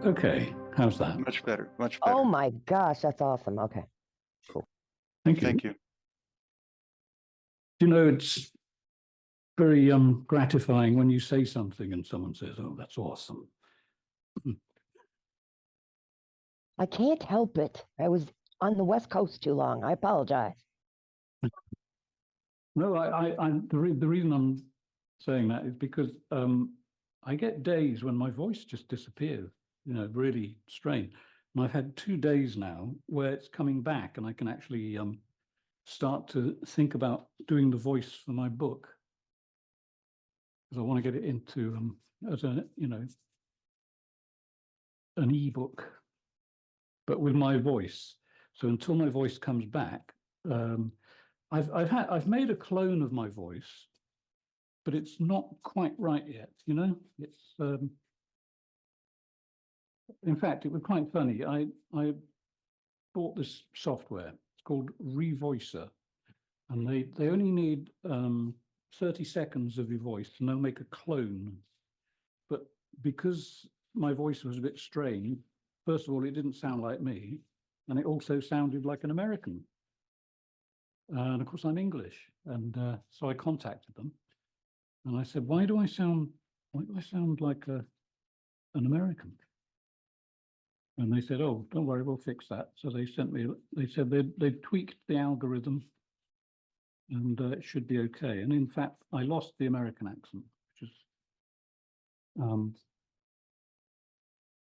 Okay, how's that? Much better, much better. Oh my gosh, that's awesome. Okay, cool. Thank you. Thank you. You know, it's very gratifying when you say something and someone says, "Oh, that's awesome." I can't help it. I was on the West Coast too long. I apologize. No, the reason I'm saying that is because I get days when my voice just disappears, you know, really strange. And I've had 2 days now where it's coming back and I can actually start to think about doing the voice for my book. Because I want to get it into as a, you know, an ebook, but with my voice. So until my voice comes back, I've made a clone of my voice, but it's not quite right yet, you know. It's in fact, it was quite funny. I bought this software. It's called Revoicer, and they only need 30 seconds of your voice, and they'll make a clone. But because my voice was a bit strange, first of all, it didn't sound like me, and it also sounded like an American. And of course, I'm English, and so I contacted them, and I said, "Why do I sound like an American?" And they said, "Oh, don't worry, we'll fix that." So they sent me. They said they tweaked the algorithm, and it should be okay. And in fact, I lost the American accent,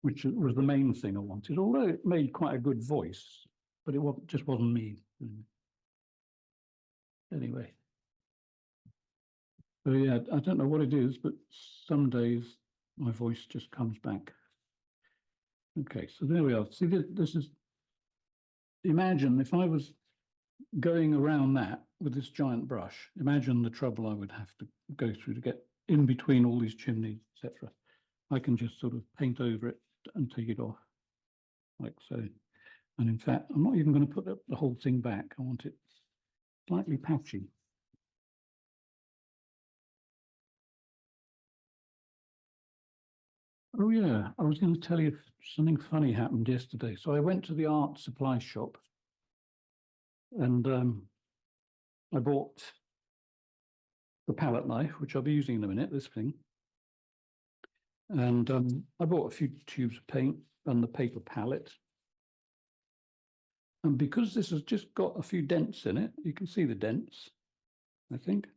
which was the main thing I wanted. Although it made quite a good voice, but it just wasn't me. Anyway, so yeah, I don't know what it is, but some days my voice just comes back. Okay, so there we are. See, this is, imagine if I was going around that with this giant brush, imagine the trouble I would have to go through to get in between all these chimneys, etc. I can just sort of paint over it and take it off, like so. And in fact, I'm not even going to put the whole thing back. I want it slightly patchy. Oh yeah, I was going to tell you something funny happened yesterday. So I went to the art supply shop and I bought the palette knife, which I'll be using in a minute, this thing. And I bought a few tubes of paint and the paper palette. And because this has just got a few dents in it, you can see the dents, I think.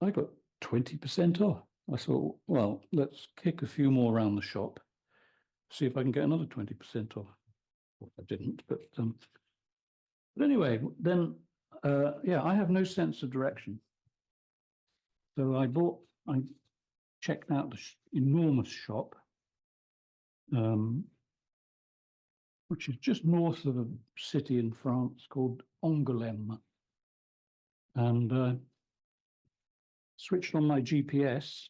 I got 20% off. I thought, well, let's kick a few more around the shop, see if I can get another 20% off. Well, I didn't, but anyway, then, yeah, I have no sense of direction. So I checked out the enormous shop, which is just north of a city in France called Angoulême, and switched on my GPS,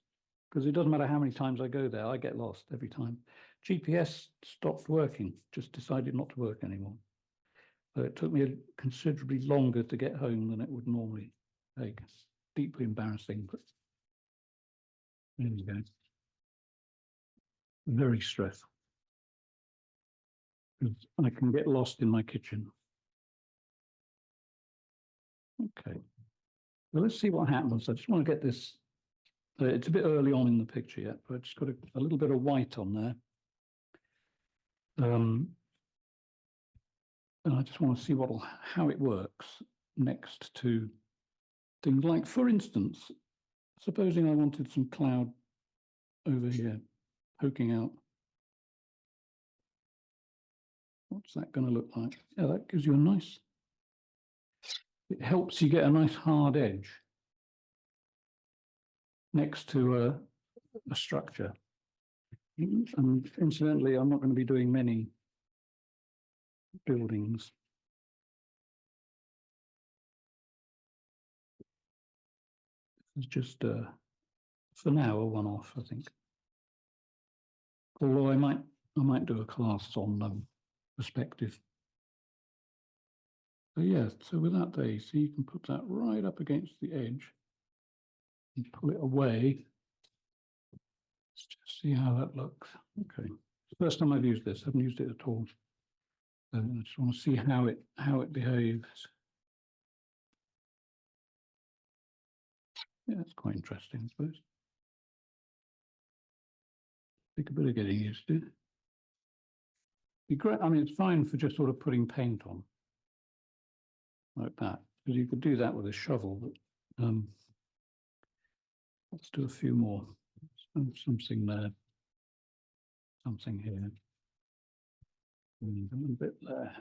because it doesn't matter how many times I go there, I get lost every time. GPS stopped working, just decided not to work anymore. So it took me considerably longer to get home than it would normally take. It's deeply embarrassing, but there you go. Very stressful, because I can get lost in my kitchen. Okay, well, let's see what happens. I just want to get this. It's a bit early on in the picture yet, but I just got a little bit of white on there. And I just want to see how it works next to things like, for instance, supposing I wanted some cloud over here poking out. What's that going to look like? Yeah, that gives you a nice, it helps you get a nice hard edge next to a structure. And incidentally, I'm not going to be doing many buildings. It's just for now a one-off, I think. Although I might do a class on perspective. So yeah, so with that there, so you can put that right up against the edge and pull it away. Let's just See how that looks. Okay. First time I've used this, I haven't used it at all. So I just want to see how it behaves. Yeah, it's quite interesting, I suppose. Take a bit of getting used to. Be great. I mean, it's fine for just sort of putting paint on like that, because you could do that with a shovel. But let's do a few more. Something there, something here, and a little bit there.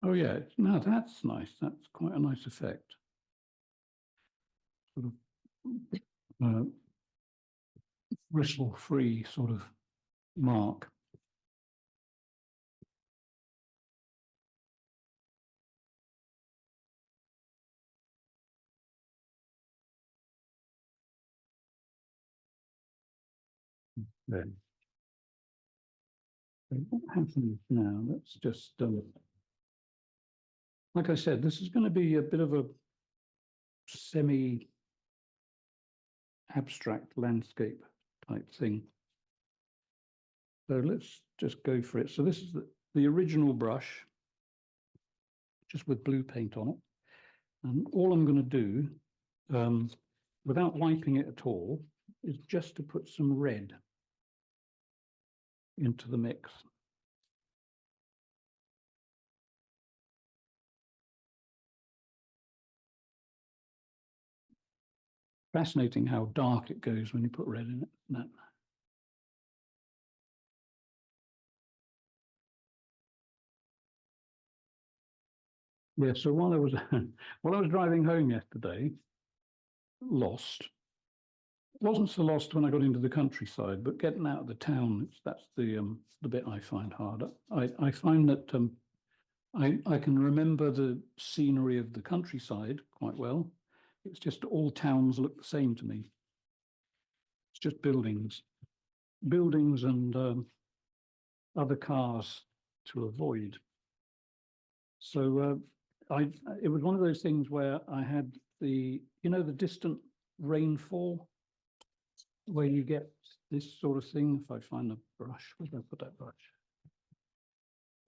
Oh yeah, now that's nice. That's quite a nice effect. Sort of bristle-free sort of mark. Then, so what happens now? Let's just, like I said, this is going to be a bit of a semi-abstract landscape type thing. So let's just go for it. So this is the original brush, just with blue paint on it. And all I'm going to do, without wiping it at all, is just to put some red into the mix. Fascinating how dark it goes when you put red in it. No. Yeah, so while I was while I was driving home yesterday, lost. Wasn't so lost when I got into the countryside, but getting out of the town, that's the bit I find harder. I find that I can remember the scenery of the countryside quite well. It's just all towns look the same to me. It's just buildings and other cars to avoid. So it was one of those things where I had the distant rainfall, where you get this sort of thing. If I find the brush, where did I put that brush?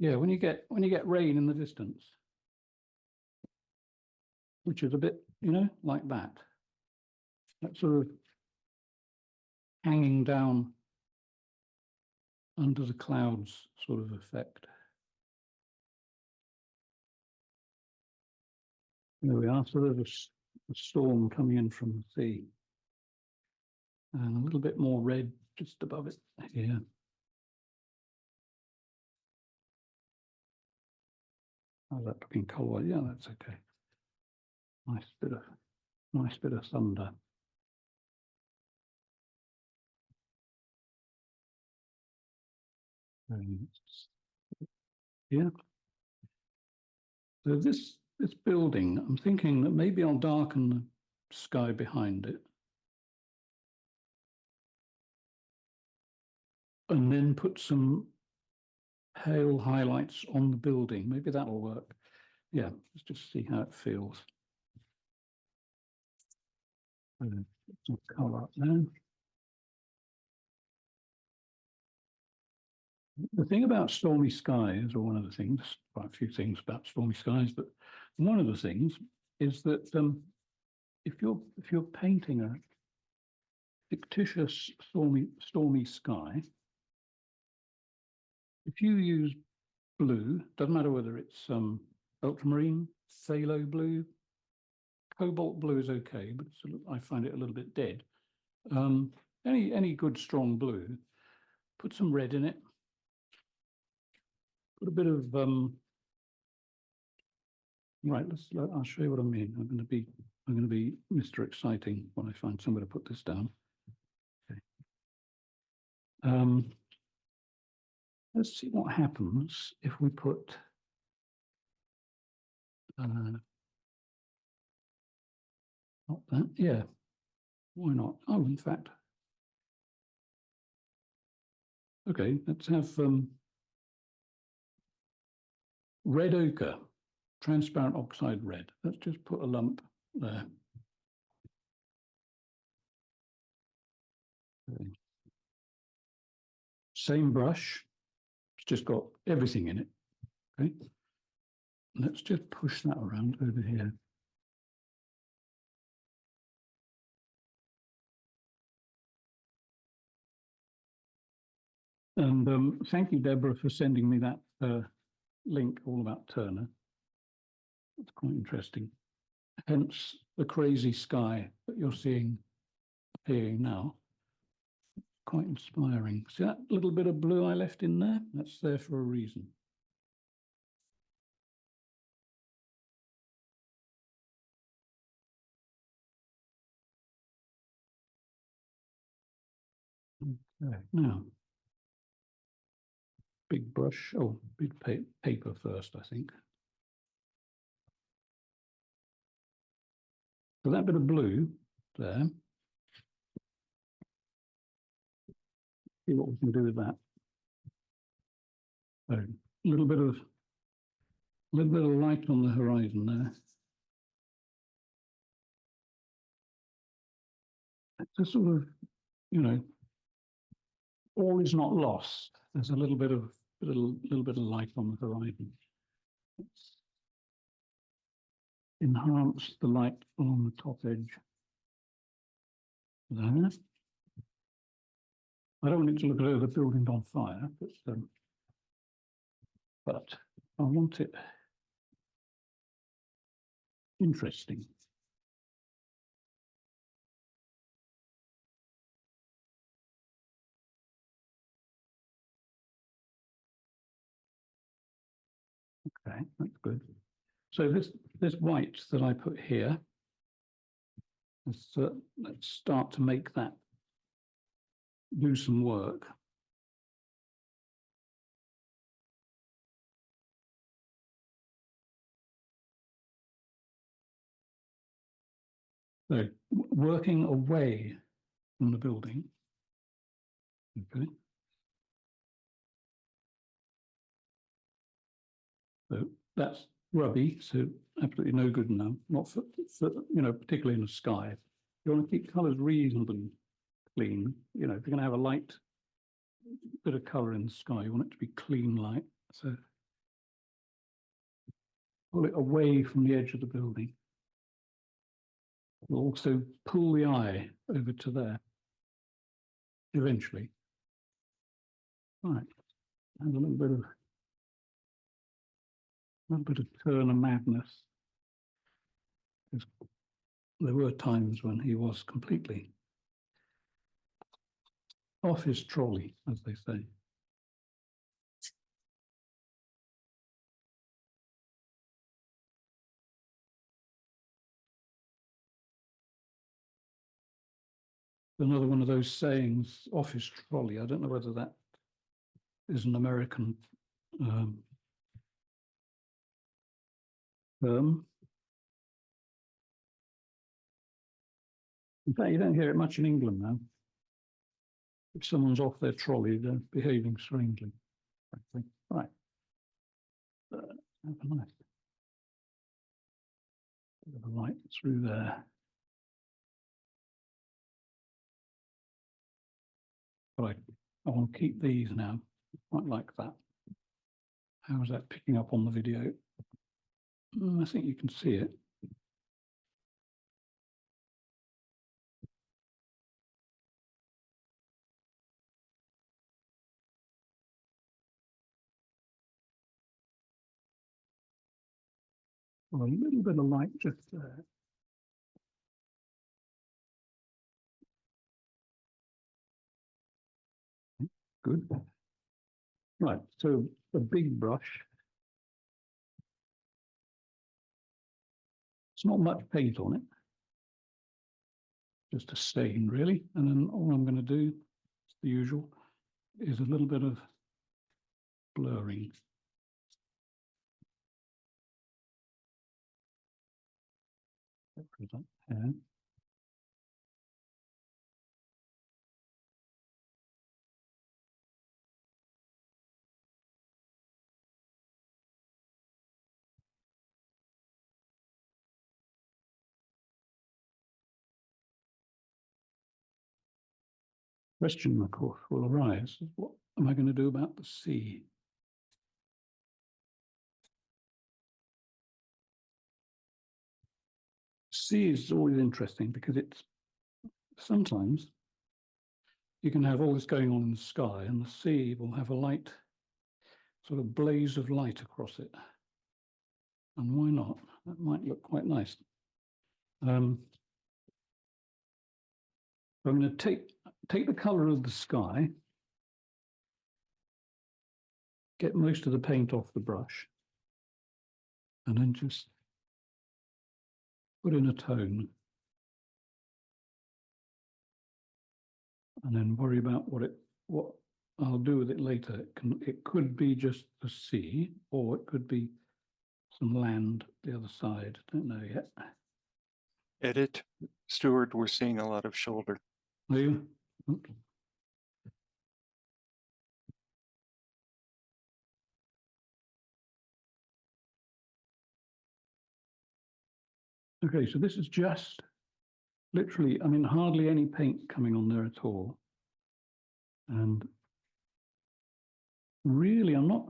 Yeah, when you get rain in the distance, which is a bit, like that sort of hanging down under the clouds sort of effect. There we are. So there's a storm coming in from the sea, and a little bit more red just above it here. How's that looking color? Yeah, that's okay. Nice bit of thunder. Yeah. So this building, I'm thinking that maybe I'll darken the sky behind it, and then put some pale highlights on the building. Maybe that'll work. Yeah, let's just see how it feels. Some color up there. The thing about stormy skies, or one of the things, quite a few things about stormy skies, but one of the things is that if you're painting a fictitious stormy sky, if you use blue, doesn't matter whether it's ultramarine, phthalo blue, cobalt blue is okay, but I find it a little bit dead. Any good strong blue, put some red in it, put a bit of right. I'll show you what I mean. I'm going to be Mr. Exciting when I find somewhere to put this down. Okay. Let's see what happens if we put not that. Yeah, why not? Oh, in fact, okay. Let's have red ochre. transparent oxide red. Let's just put a lump there. Okay. Same brush, it's just got everything in it. Okay. Let's just push that around over here. And thank you, Deborah, for sending me that link all about Turner. It's quite interesting. Hence the crazy sky that you're seeing here now. Quite inspiring. See that little bit of blue I left in there? That's there for a reason. Okay, now, big brush, oh, big paper first, I think. So that bit of blue there, see what we can do with that. So a little bit of light on the horizon there. It's a sort of, you know, all is not lost. There's a little bit of light on the horizon. Let's enhance the light on the top edge there. I don't want it to look as though the building's on fire, but I want it interesting. Okay, that's good. So this white that I put here, let's start to make that do some work. So working away from the building. Okay. So that's grubby, so absolutely no good now. Not for you know, particularly in the sky. You want to keep colours reasonably clean. You know, if you're going to have a light bit of colour in the sky, you want it to be clean light. So pull it away from the edge of the building. We'll also pull the eye over to there eventually. Right, and a little bit of Turner madness. There were times when he was completely off his trolley, as they say. Another one of those sayings, off his trolley. I don't know whether that is an American term. In fact, you don't hear it much in England now. If someone's off their trolley, they're behaving strangely. Right. Have a nice bit of light through there. Right. I want to keep these now. Quite like that. How is that picking up on the video? I think you can see it. Well, a little bit of light just there. Good. Right, so a big brush. It's not much paint on it. Just a stain, really. And then all I'm going to do, the usual, is a little bit of blurring. Here. question, of course, will arise. What am I going to do about the sea? Sea is always interesting because it's sometimes you can have all this going on in the sky and the sea will have a light, sort of blaze of light across it. And why not? That might look quite nice. I'm going to take the color of the sky, get most of the paint off the brush, and then just put in a tone. And then worry about what I'll do with it later. It could be just the sea, or it could be some land the other side. Don't know yet. Edit, Stuart, we're seeing a lot of shoulder. Are you? Oops. Okay, so this is just literally, I mean, hardly any paint coming on there at all. And really, I'm not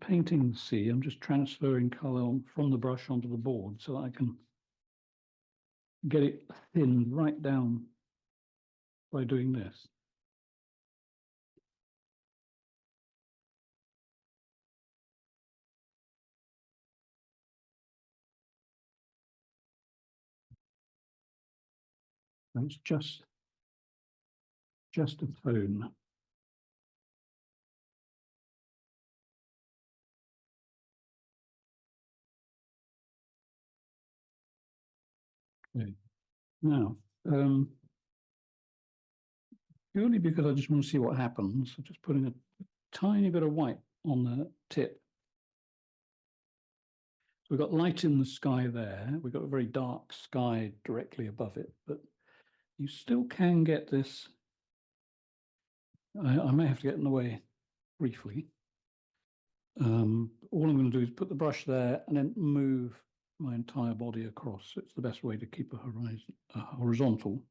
painting the sea, I'm just transferring color from the brush onto the board so that I can get it thinned right down by doing this. And it's just a tone. Okay. Now, purely because I just want to see what happens, I'm just putting a tiny bit of white on the tip. So we've got light in the sky there. We've got a very dark sky directly above it, but you still can get this. I may have to get in the way briefly. All I'm going to do is put the brush there and then move my entire body across. It's the best way to keep a horizontal.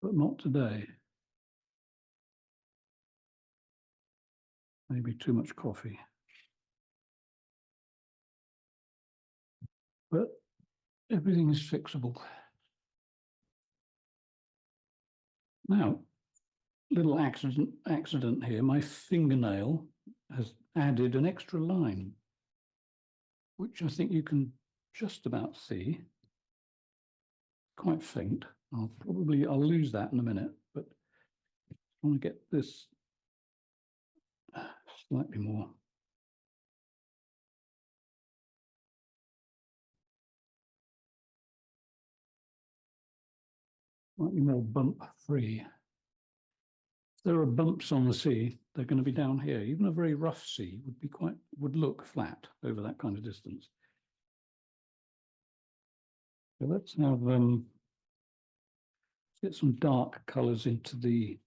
But not today. Maybe too much coffee. But everything is fixable. Now, little accident here. My fingernail has added an extra line, which I think you can just about see. Quite faint. I'll lose that in a minute, but I want to get this slightly more. Slightly more bump free. If there are bumps on the sea, they're going to be down here. Even a very rough sea would look flat over that kind of distance. So let's get some dark colours into the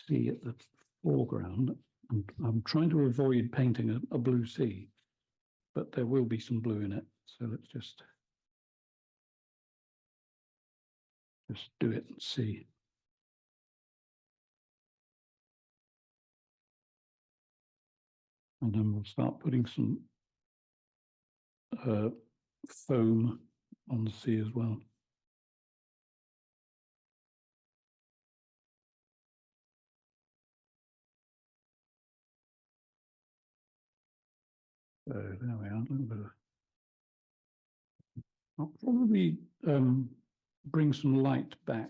sea at the foreground. And I'm trying to avoid painting a blue sea, but there will be some blue in it. So let's just do it and see. And then we'll start putting some foam on the sea as well. So there we are, a little bit of. I'll probably bring some light back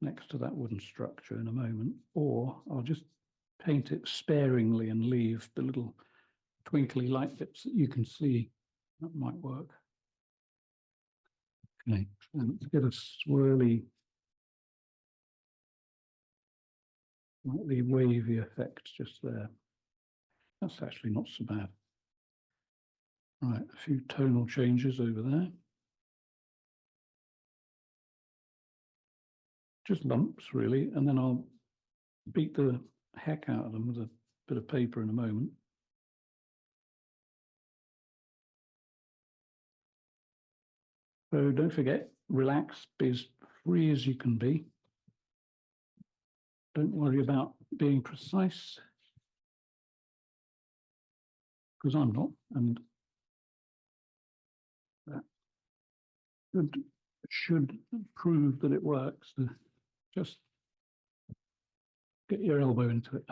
next to that wooden structure in a moment, or I'll just paint it sparingly and leave the little twinkly light bits that you can see. That might work. Okay, and let's get a swirly, slightly wavy effect just there. That's actually not so bad. Right, a few tonal changes over there. just lumps really, and then I'll beat the heck out of them with a bit of paper in a moment. So don't forget, relax, be as free as you can be. Don't worry about being precise, because I'm not, and that should prove that it works. Just get your elbow into it.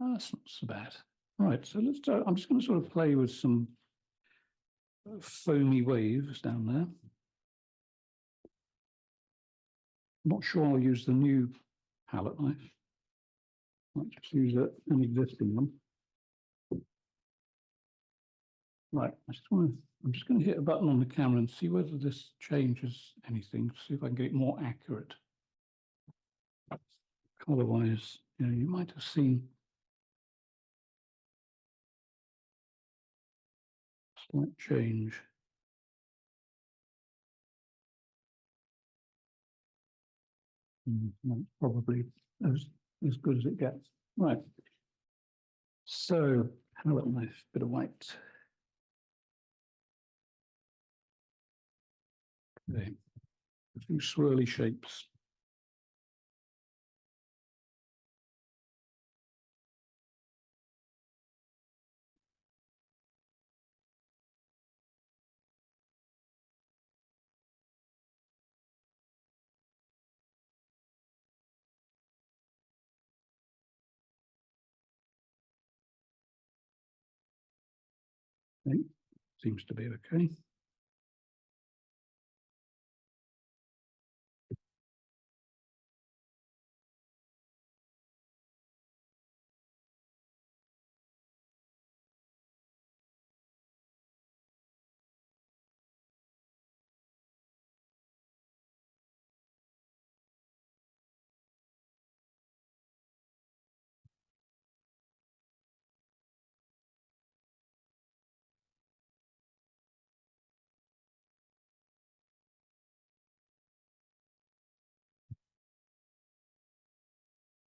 Oh, that's not so bad. Right, so let's do, I'm just going to sort of play with some foamy waves down there. I'm not sure I'll use the new palette knife. Might just use an existing one. Right, I'm just going to hit a button on the camera and see whether this changes anything, see if I can get it more accurate. Otherwise, you know, you might have seen a slight change. That's probably as good as it gets. Right. So, palette knife, bit of white. Okay. A few swirly shapes. Okay. Seems to be okay.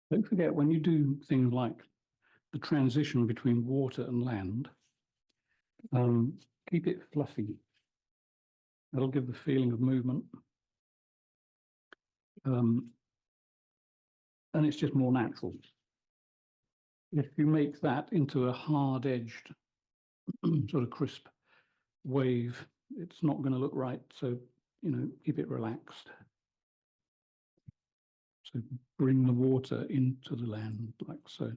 Don't forget, when you do things like the transition between water and land, keep it fluffy. That'll give the feeling of movement. And it's just more natural. If you make that into a hard-edged, sort of crisp wave, it's not going to look right. So, you know, keep it relaxed. So bring the water into the land like so,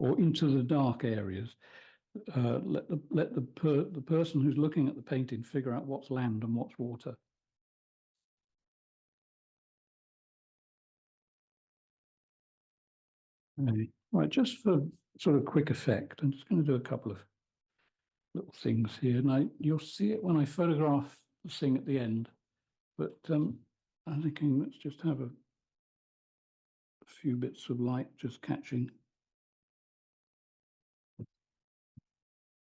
or into the dark areas. Let the person who's looking at the painting figure out what's land and what's water. Okay. Right, just for sort of quick effect, I'm just going to do a couple of little things here. Now you'll see it when I photograph the thing at the end, but I'm thinking let's just have a few bits of light just catching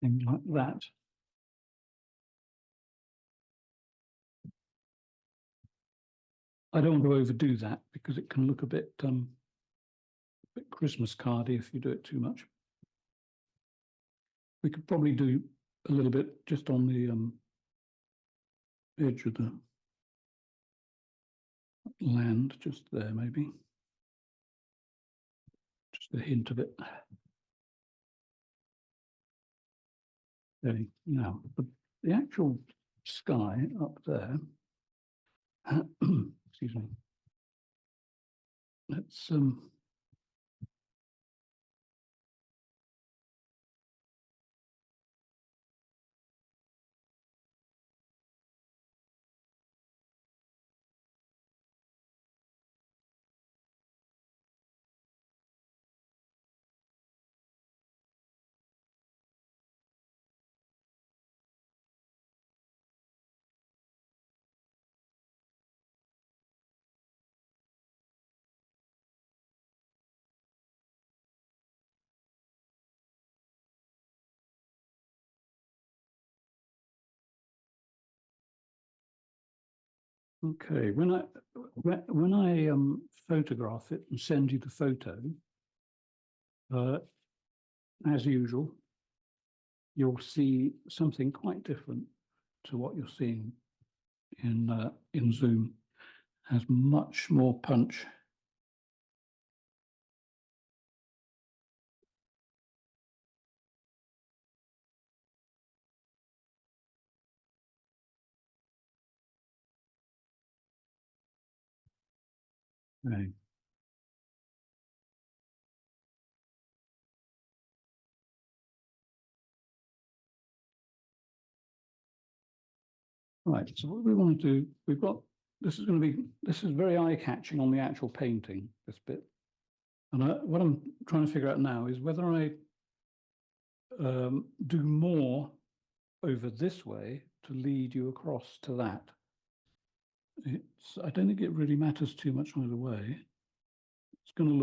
things like that. I don't want to overdo that because it can look a bit Christmas cardy if you do it too much. We could probably do a little bit just on the edge of the land, just there maybe. Just a hint of it. Okay, now the actual sky up there, excuse me, let's Okay, when I photograph it and send you the photo, as usual, you'll see something quite different to what you're seeing in Zoom. Has much more punch. Okay. Right, so what we want to do, this is very eye-catching on the actual painting, this bit. And what I'm trying to figure out now is whether I do more over this way to lead you across to that. I don't think it really matters too much either way. It's going to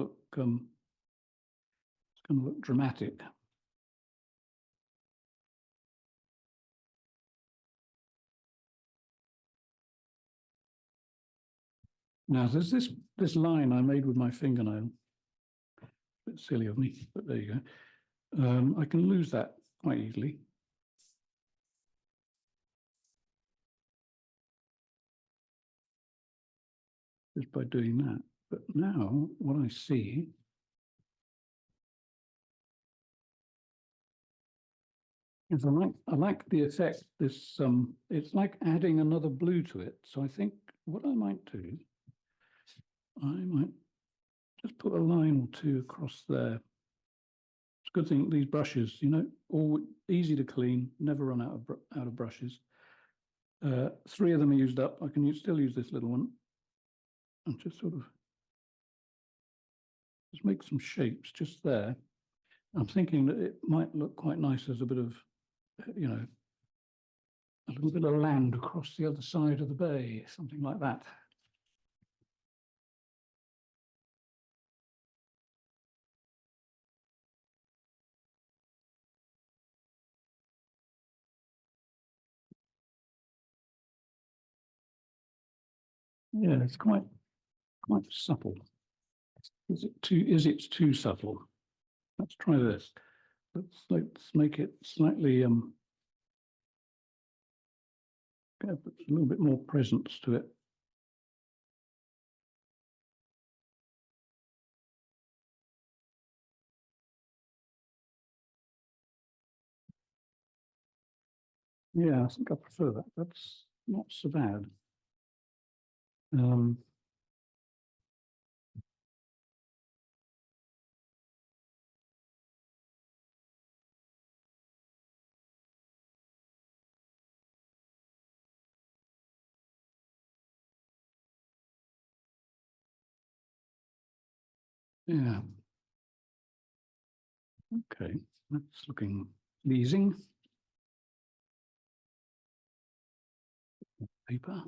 look dramatic. Now there's this line I made with my fingernail. A bit silly of me, but there you go. I can lose that quite easily. Just by doing that. But now what I see is I like the effect. It's like adding another blue to it. So I think what I might do, I might just put a line or two across there. It's a good thing these brushes, all easy to clean, never run out of brushes. 3 of them are used up. I can still use this little one and just sort of just make some shapes just there. I'm thinking that it might look quite nice as a bit of, a little bit of land across the other side of the bay, something like that. Yeah, it's quite supple. Is it too subtle? Let's try this. Let's make it slightly get a little bit more presence to it. Yeah, I think I prefer that. That's not so bad. Yeah. Okay, that's looking pleasing. Paper.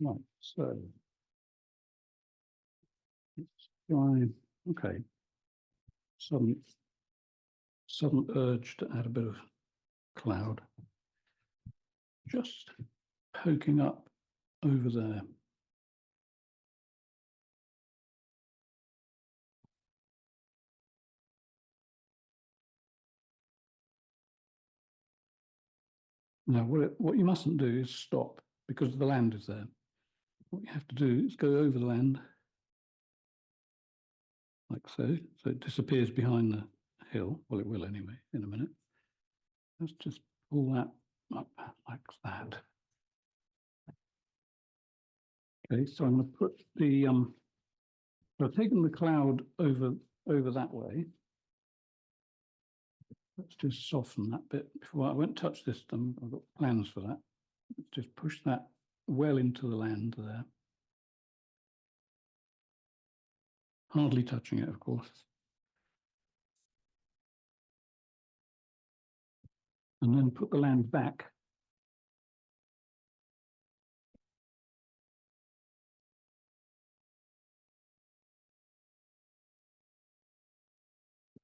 Right, so let's try. Okay. Sudden urge to add a bit of cloud. Just poking up over there. Now, what you mustn't do is stop because the land is there. What you have to do is go over the land like so. So it disappears behind the hill. Well, it will anyway in a minute. Let's just pull that up like that. Okay, so I'm going to put the I've taken the cloud over that way. Let's just soften that bit before I won't touch this. I've got plans for that. Let's just push that well into the land there. Hardly touching it, of course. And then put the land back.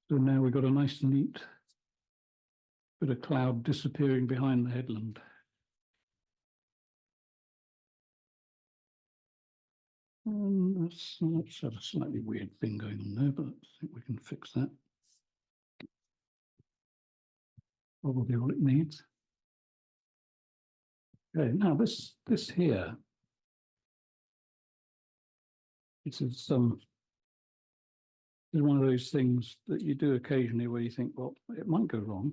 So now we've got a nice neat bit of cloud disappearing behind the headland. Let's have a slightly weird thing going on there, but I think we can fix that. Probably all it needs. Okay, now this here, this is one of those things that you do occasionally where you think, well, it might go wrong.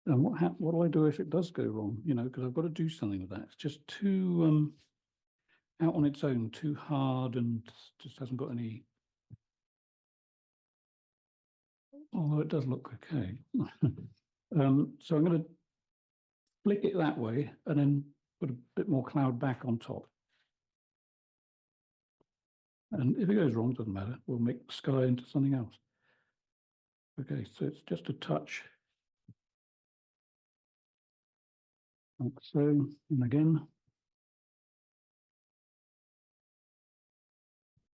And what do I do if it does go wrong? You know, because I've got to do something with that. It's just too out on its own, too hard, and just hasn't got any. Although it does look okay. So I'm going to flick it that way and then put a bit more cloud back on top. And if it goes wrong, it doesn't matter. We'll make the sky into something else. Okay, so it's just a touch. Like so, and again.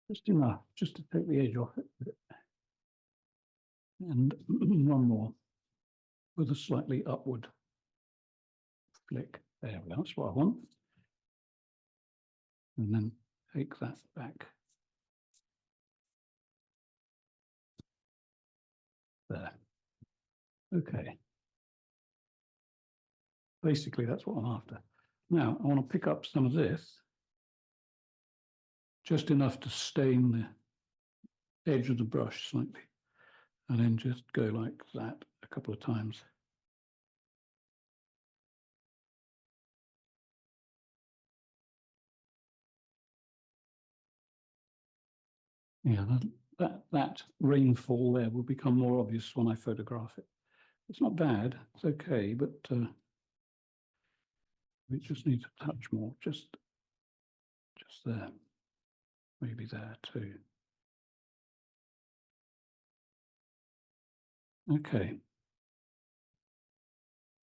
Just enough, just to take the edge off it. And one more with a slightly upward flick. There we go, that's what I want. And then take that back. There. Okay. Basically, that's what I'm after. Now, I want to pick up some of this, just enough to stain the edge of the brush slightly, and then just go like that a couple of times. Yeah, that rainfall there will become more obvious when I photograph it. It's not bad, it's okay, but we just need to touch more, just there, maybe there too. Okay.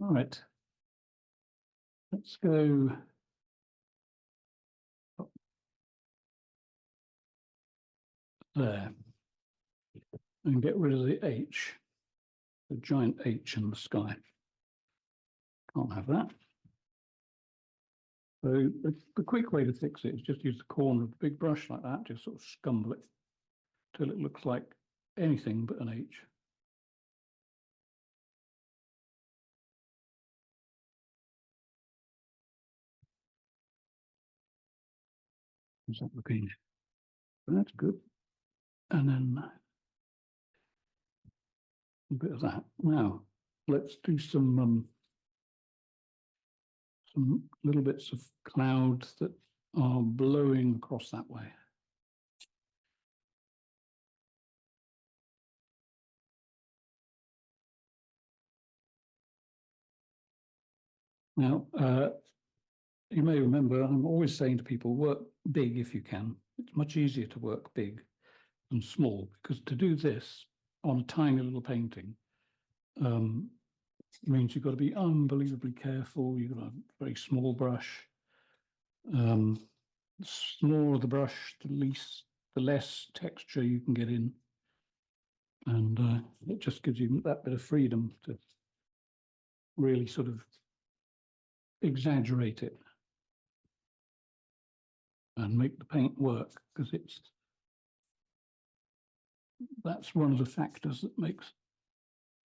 All right. Let's go up there and get rid of the H, the giant H in the sky. Can't have that. So the quick way to fix it is just use the corner of the big brush like that, just sort of scumble it till it looks like anything but an H. Is that looking? That's good. And then a bit of that. Now let's do some little bits of cloud that are blowing across that way. Now, you may remember, I'm always saying to people, work big if you can. It's much easier to work big than small, because to do this on a tiny little painting means you've got to be unbelievably careful. You've got a very small brush. The smaller the brush, the less texture you can get in. And it just gives you that bit of freedom to really sort of exaggerate it and make the paint work, because that's one of the factors that makes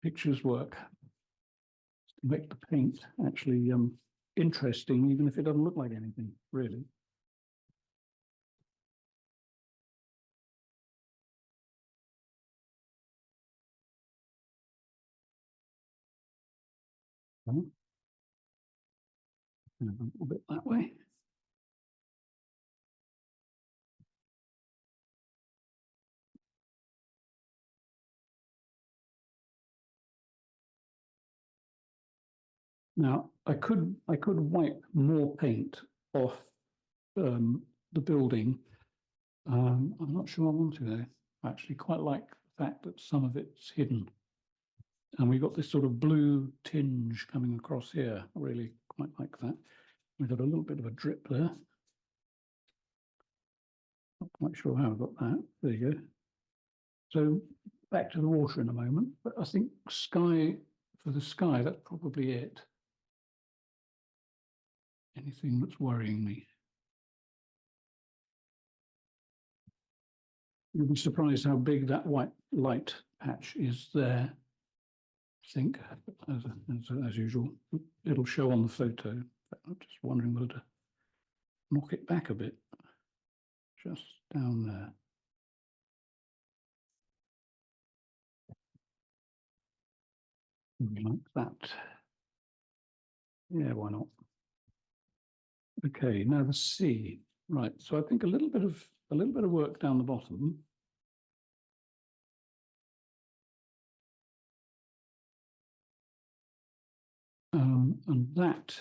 pictures work, to make the paint actually interesting, even if it doesn't look like anything, really. A little bit that way. Now, I could wipe more paint off the building. I'm not sure I want to though. I actually quite like the fact that some of it's hidden. And we've got this sort of blue tinge coming across here. I really quite like that. We've got a little bit of a drip there. Not quite sure how I got that. There you go. So back to the water in a moment, but I think sky for the sky, that's probably it. Anything that's worrying me. You'll be surprised how big that white light patch is there. I think, as usual, it'll show on the photo. I'm just wondering whether to knock it back a bit, just down there. Like that. Yeah, why not? Okay, now the sea. Right, so I think a little bit of work down the bottom. And that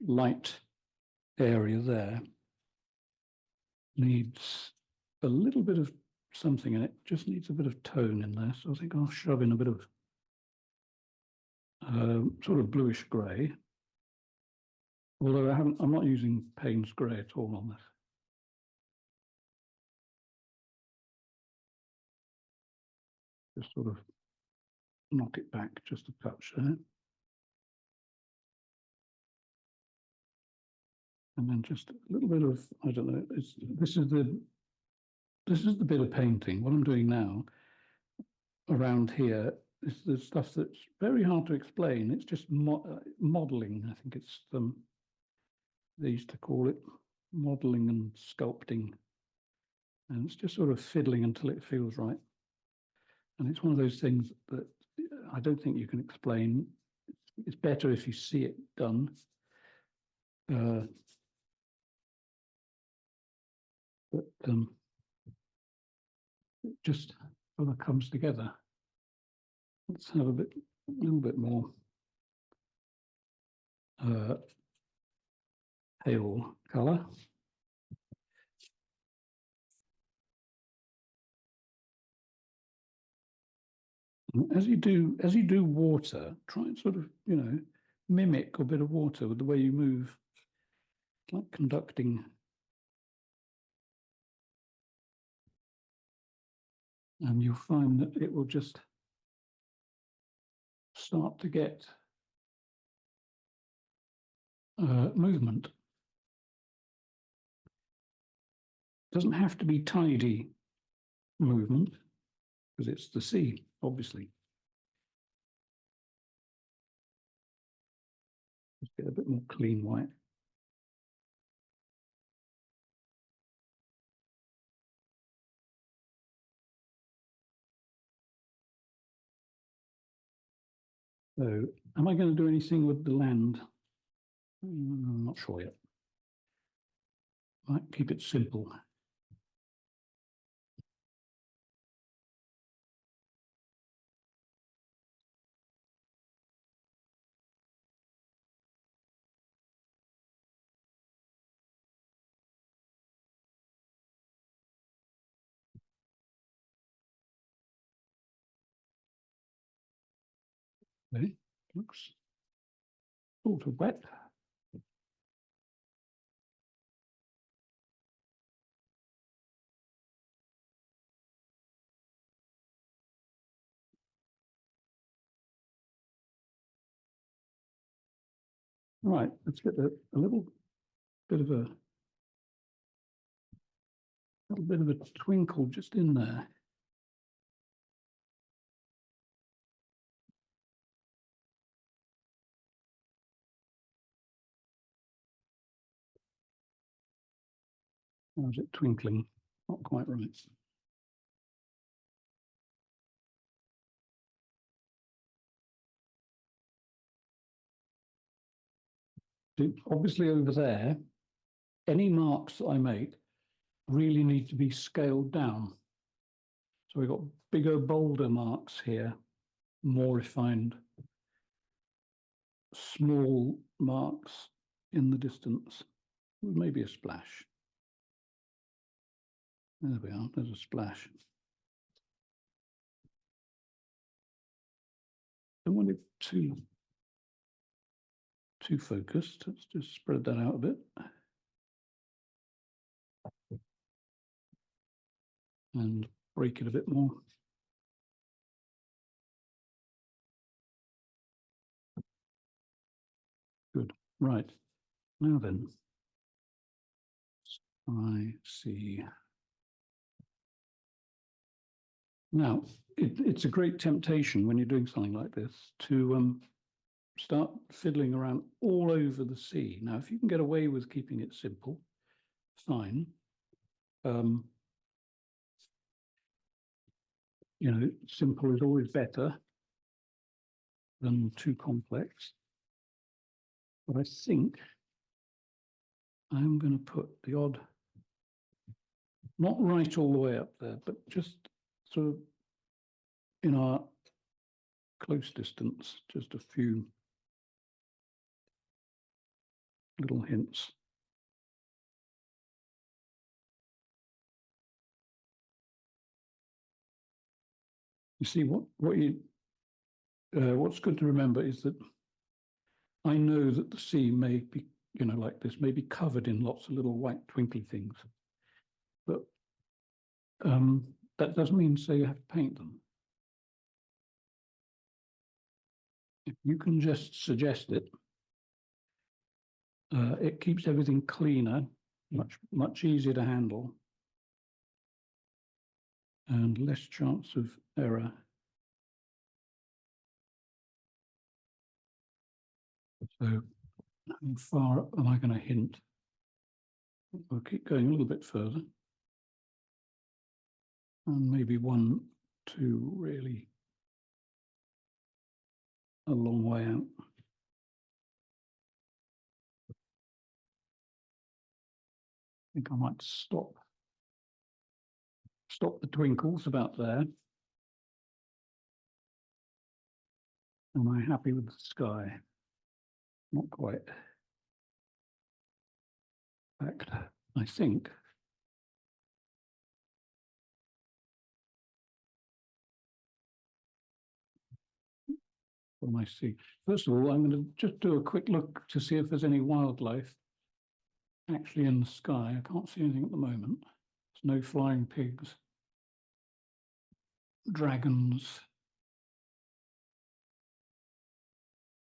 light area there needs a little bit of something in it, just needs a bit of tone in there. So I think I'll shove in a bit of sort of bluish grey. Although I'm not using Payne's grey at all on this. Just sort of knock it back just a touch there. And then just a little bit of, I don't know, this is the bit of painting. What I'm doing now around here is the stuff that's very hard to explain. It's just modeling. I think it's they used to call it modeling and sculpting. And it's just sort of fiddling until it feels right. And it's one of those things that I don't think you can explain. It's better if you see it done. But it just sort of comes together. Let's have a little bit more pale colour. As you do water, try and sort of, mimic a bit of water with the way you move. It's like conducting. And you'll find that it will just start to get movement. Doesn't have to be tidy movement, because it's the sea, obviously. Just get a bit more clean white. So, am I going to do anything with the land? I'm not sure yet. Might keep it simple. Okay, looks sort of wet. Right, let's get a little bit of a twinkle just in there. How's it twinkling? Not quite right. Obviously over there, any marks that I make really need to be scaled down. So we've got bigger, bolder marks here, more refined, small marks in the distance, maybe a splash. There we are, there's a splash. Don't want it too focused. Let's just spread that out a bit. And break it a bit more. Right. Now then. I see. Now, it's a great temptation when you're doing something like this to start fiddling around all over the sea. Now, if you can get away with keeping it simple, fine. You know, simple is always better than too complex. But I think I'm going to put the odd, not right all the way up there, but just sort of in our close distance, just a few little hints. You see, what's good to remember is that I know that the sea may be, you know, like this, may be covered in lots of little white twinkly things, but that doesn't mean to say you have to paint them. If you can just suggest it, it keeps everything cleaner, much easier to handle, and less chance of error. So how far am I going to hint? We'll keep going a little bit further. And maybe 1, 2, really a long way out. I think I might stop the twinkles about there. Am I happy with the sky? Not quite. In fact, I think what I see. First of all, I'm going to just do a quick look to see if there's any wildlife actually in the sky. I can't see anything at the moment. There's no flying pigs, dragons,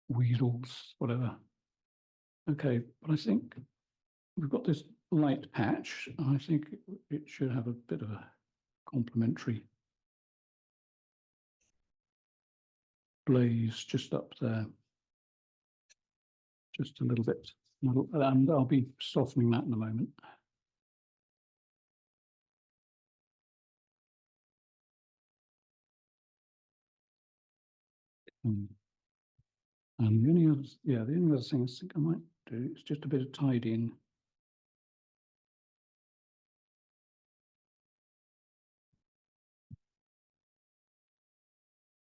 weasels, whatever. Okay, but I think we've got this light patch. I think it should have a bit of a complementary blaze just up there. Just a little bit. And I'll be softening that in a moment. And the only other, the only other thing I think I might do is just a bit of tidying.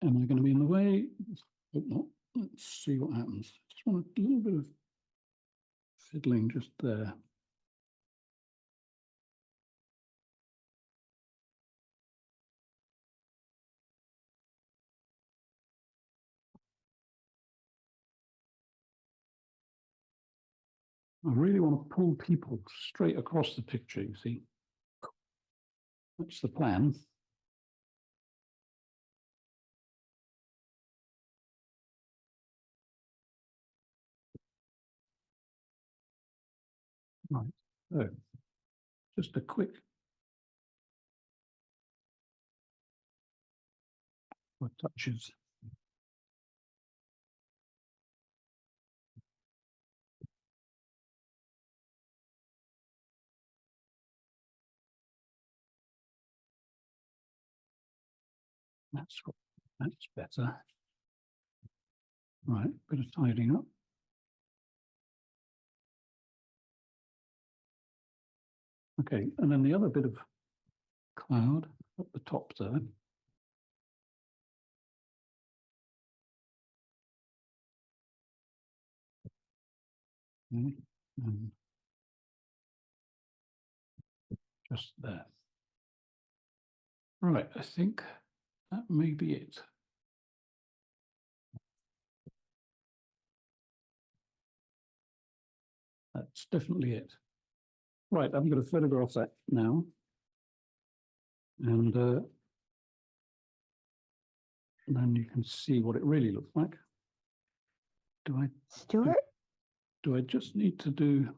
Am I going to be in the way? Hope not. Let's see what happens. Just want a little bit of fiddling just there. I really want to pull people straight across the picture, you see. That's the plan. Right, so just a quick touches. That's better. Right, bit of tidying up. Okay, and then the other bit of cloud at the top there. Okay, and just there. Right, I think that may be it. That's definitely it. Right, I'm going to photograph that now. And then you can see what it really looks like. Stuart, do I just need to do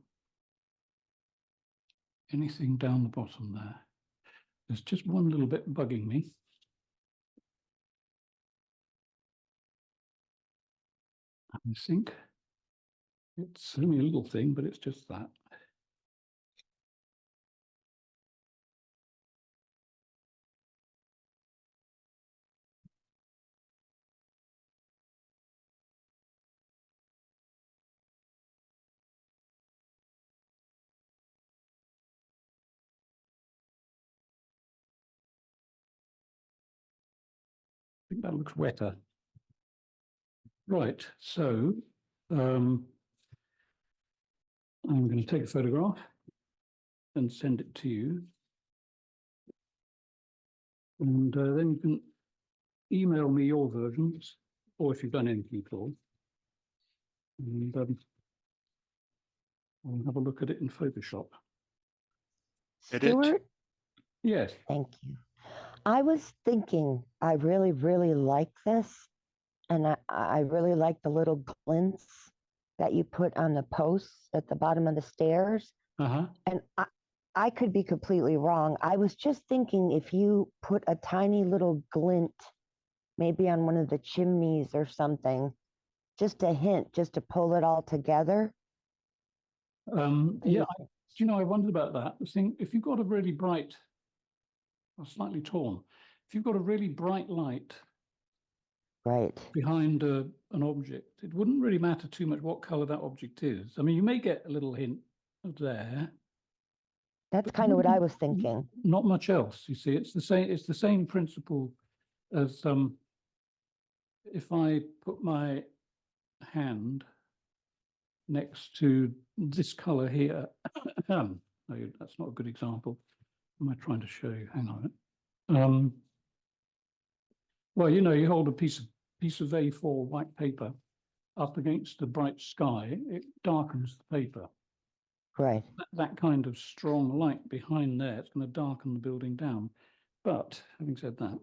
anything down the bottom there? There's just one little bit bugging me. I think it's only a little thing, but it's just that. I think that looks wetter. Right, so I'm going to take a photograph and send it to you. And then you can email me your versions, or if you've done anything at all. And I'll have a look at it in Photoshop. Edit. Stuart, Yes. thank you. I was thinking, I really, really like this. And I really like the little glints that you put on the posts at the bottom of the stairs. Uh-huh. And I could be completely wrong. I was just thinking if you put a tiny little glint, maybe on one of the chimneys or something, just a hint, just to pull it all together. Yeah, you know, I wondered about that. The thing, if you've got a really bright, or slightly torn, if you've got a really bright light Right. behind an object, it wouldn't really matter too much what color that object is. I mean, you may get a little hint of there. That's kind of what I was thinking. Not much else, you see. It's the same principle as if I put my hand next to this color here. No, that's not a good example. What am I trying to show you? Hang on. Well, you know, you hold a piece of A4 white paper up against the bright sky, it darkens the paper. Right. That kind of strong light behind there, it's going to darken the building down. But having said that,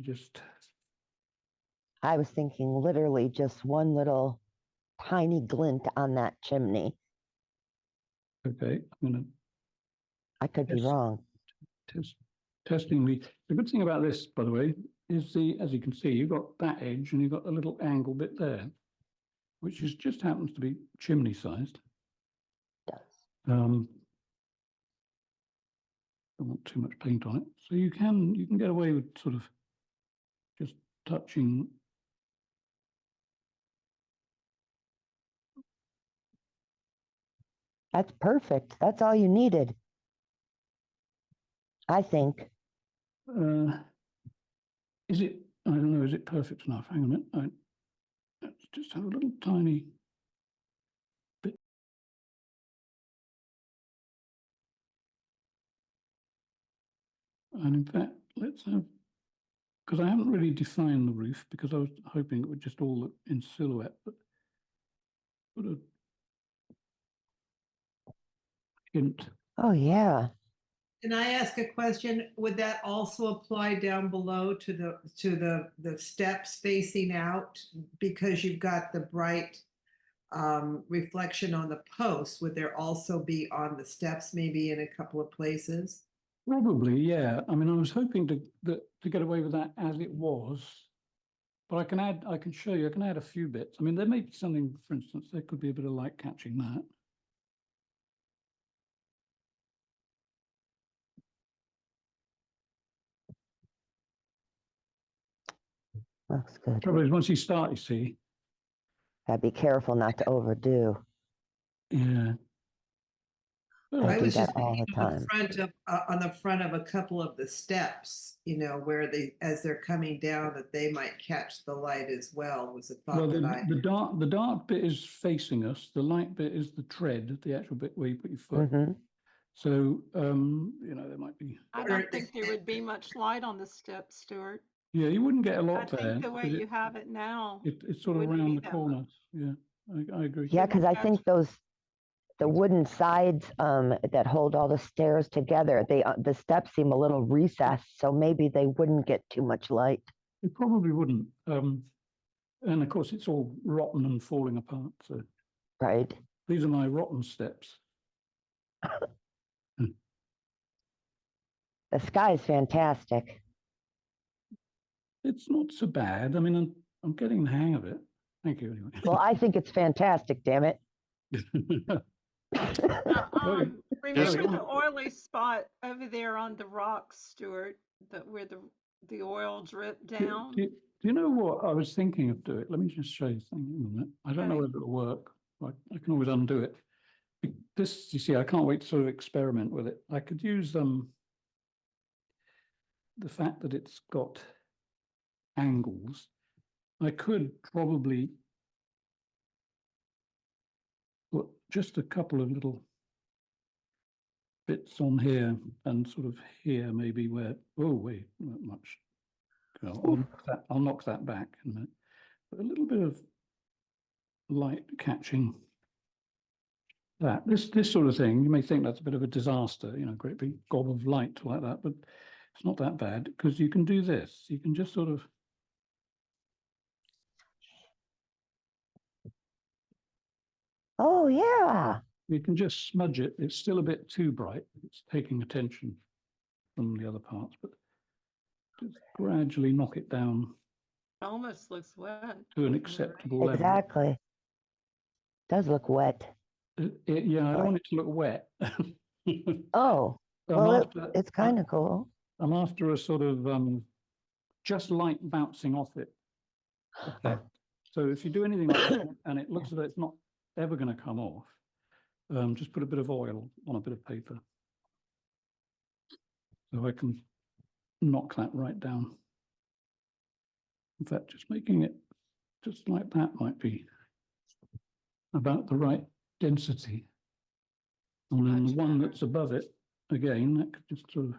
just I was thinking literally just one little tiny glint on that chimney. okay. I'm going I could be Yes. wrong. to testing the good thing about this, by the way, is as you can see, you've got that edge and you've got a little angle bit there, which just happens to be chimney sized. Does. Don't want too much paint on it, so you can get away with sort of just touching. That's perfect. That's all you needed. I think. Is it? I don't know. Is it perfect enough? Hang on a minute. Let's just have a little tiny bit. And in fact, let's have, because I haven't really defined the roof because I was hoping it would just all look in silhouette, but put a hint. Oh, yeah. Can I ask a question? Would that also apply down below to the steps facing out? Because you've got the bright reflection on the post, would there also be on the steps, maybe in a couple of places? Probably, yeah. I mean, I was hoping to get away with that as it was, but I can show you, I can add a few bits. I mean, there may be something, for instance, there could be a bit of light catching that. Looks good. Trouble is, once you start, you see, Gotta be careful not to overdo. yeah. Well, I I do was that just all thinking the on time. on the front of a couple of the steps, you know, where as they're coming down, that they might catch the light as well, was a well, thought that I. the dark bit is facing us. The light bit is the tread, the actual bit where you put your foot. Hmm. So, you know, there might be. I don't think there would be much light on the steps, Stuart. Yeah, you wouldn't get a I lot there. think the way 'cause you have it now. it's sort of wouldn't around be the that corner. much. Yeah, I agree. Yeah, because I think Gotcha. the wooden sides that hold all the stairs together, the steps seem a little recessed, so maybe they wouldn't get too much light. It probably wouldn't. And of course, it's all rotten and falling apart. So Right. these are my rotten steps. The sky is fantastic. It's not so bad. I mean, I'm getting the hang of it. Thank you anyway. Well, I think it's fantastic, damn it. Remember the oily spot over there on the rocks, Stuart, that where the oil dripped down? Do you know what I was thinking of doing? Let me just show you something in a minute. I don't know Okay. whether it'll work. I can always undo it. This, you see, I can't wait to sort of experiment with it. I could use the fact that it's got angles. I could probably put just a couple of little bits on here and sort of here maybe where, oh wait, not much. I'll knock that back in a minute. But a little bit of light catching that. This sort of thing, you may think that's a bit of a disaster, you know, great big gob of light like that, but it's not that bad because you can do this. You can just sort of Oh, yeah. you can just smudge it. It's still a bit too bright. It's taking attention from the other parts, but just gradually knock it down Almost looks wet. to an acceptable level. Exactly. Does look wet. Yeah, I don't want it to look wet. Oh, I'm well, after, it's kind of cool. I'm after a sort of just light bouncing off it effect. So if you do anything like that and it looks as though it's not ever going to come off, just put a bit of oil on a bit of paper. So I can knock that right down. In fact, just making it just like that might be about the right density. And then the one that's above it, again, that could just sort of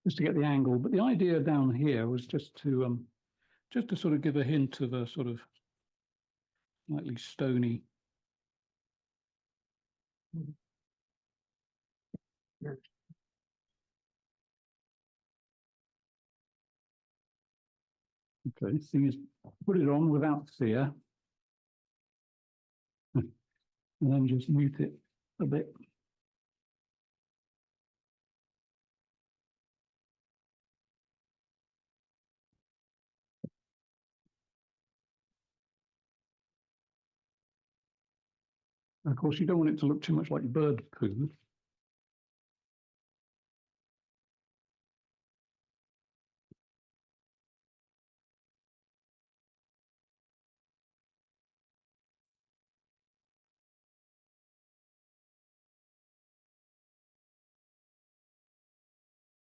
just to get the angle. But the idea down here was just to sort of give a hint of a sort of slightly stony. Okay, the thing is, put it on without fear. And then just mute it a bit. And of course, you don't want it to look too much like bird poo.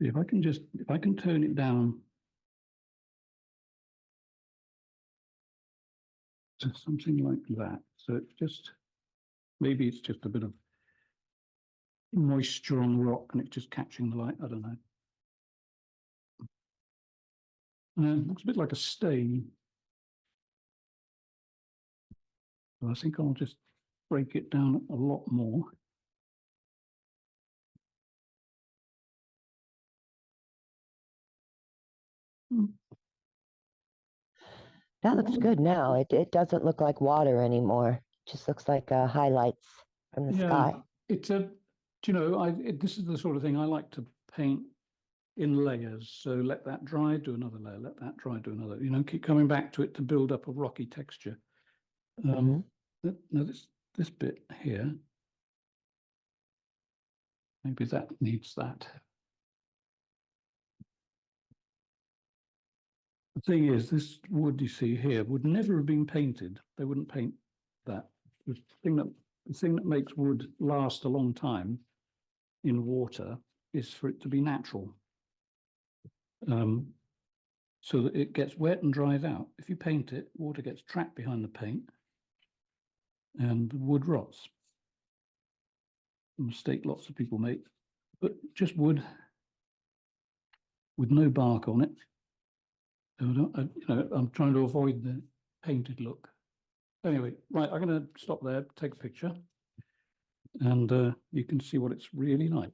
If I can turn it down to something like that. So it's just, maybe it's just a bit of moisture on the rock and it's just catching the light. I don't know. Looks a bit like a stain. So I think I'll just break it down a lot more. That looks good now. It doesn't look like water anymore. It just looks like highlights from the sky. It's a, do you know, this is the sort of thing I like to paint in layers. So let that dry, do another layer, let that dry, do another, you know, keep coming back to it to build up a rocky texture. Now this bit here, maybe that needs that. The thing is, this wood you see here would never have been painted. They wouldn't paint that. The thing that makes wood last a long time in water is for it to be natural. So that it gets wet and dries out. If you paint it, water gets trapped behind the paint and the wood rots. A mistake lots of people make, but just wood with no bark on it. So I'm trying to avoid the painted look. Anyway, right, I'm going to stop there, take a picture, and you can see what it's really like.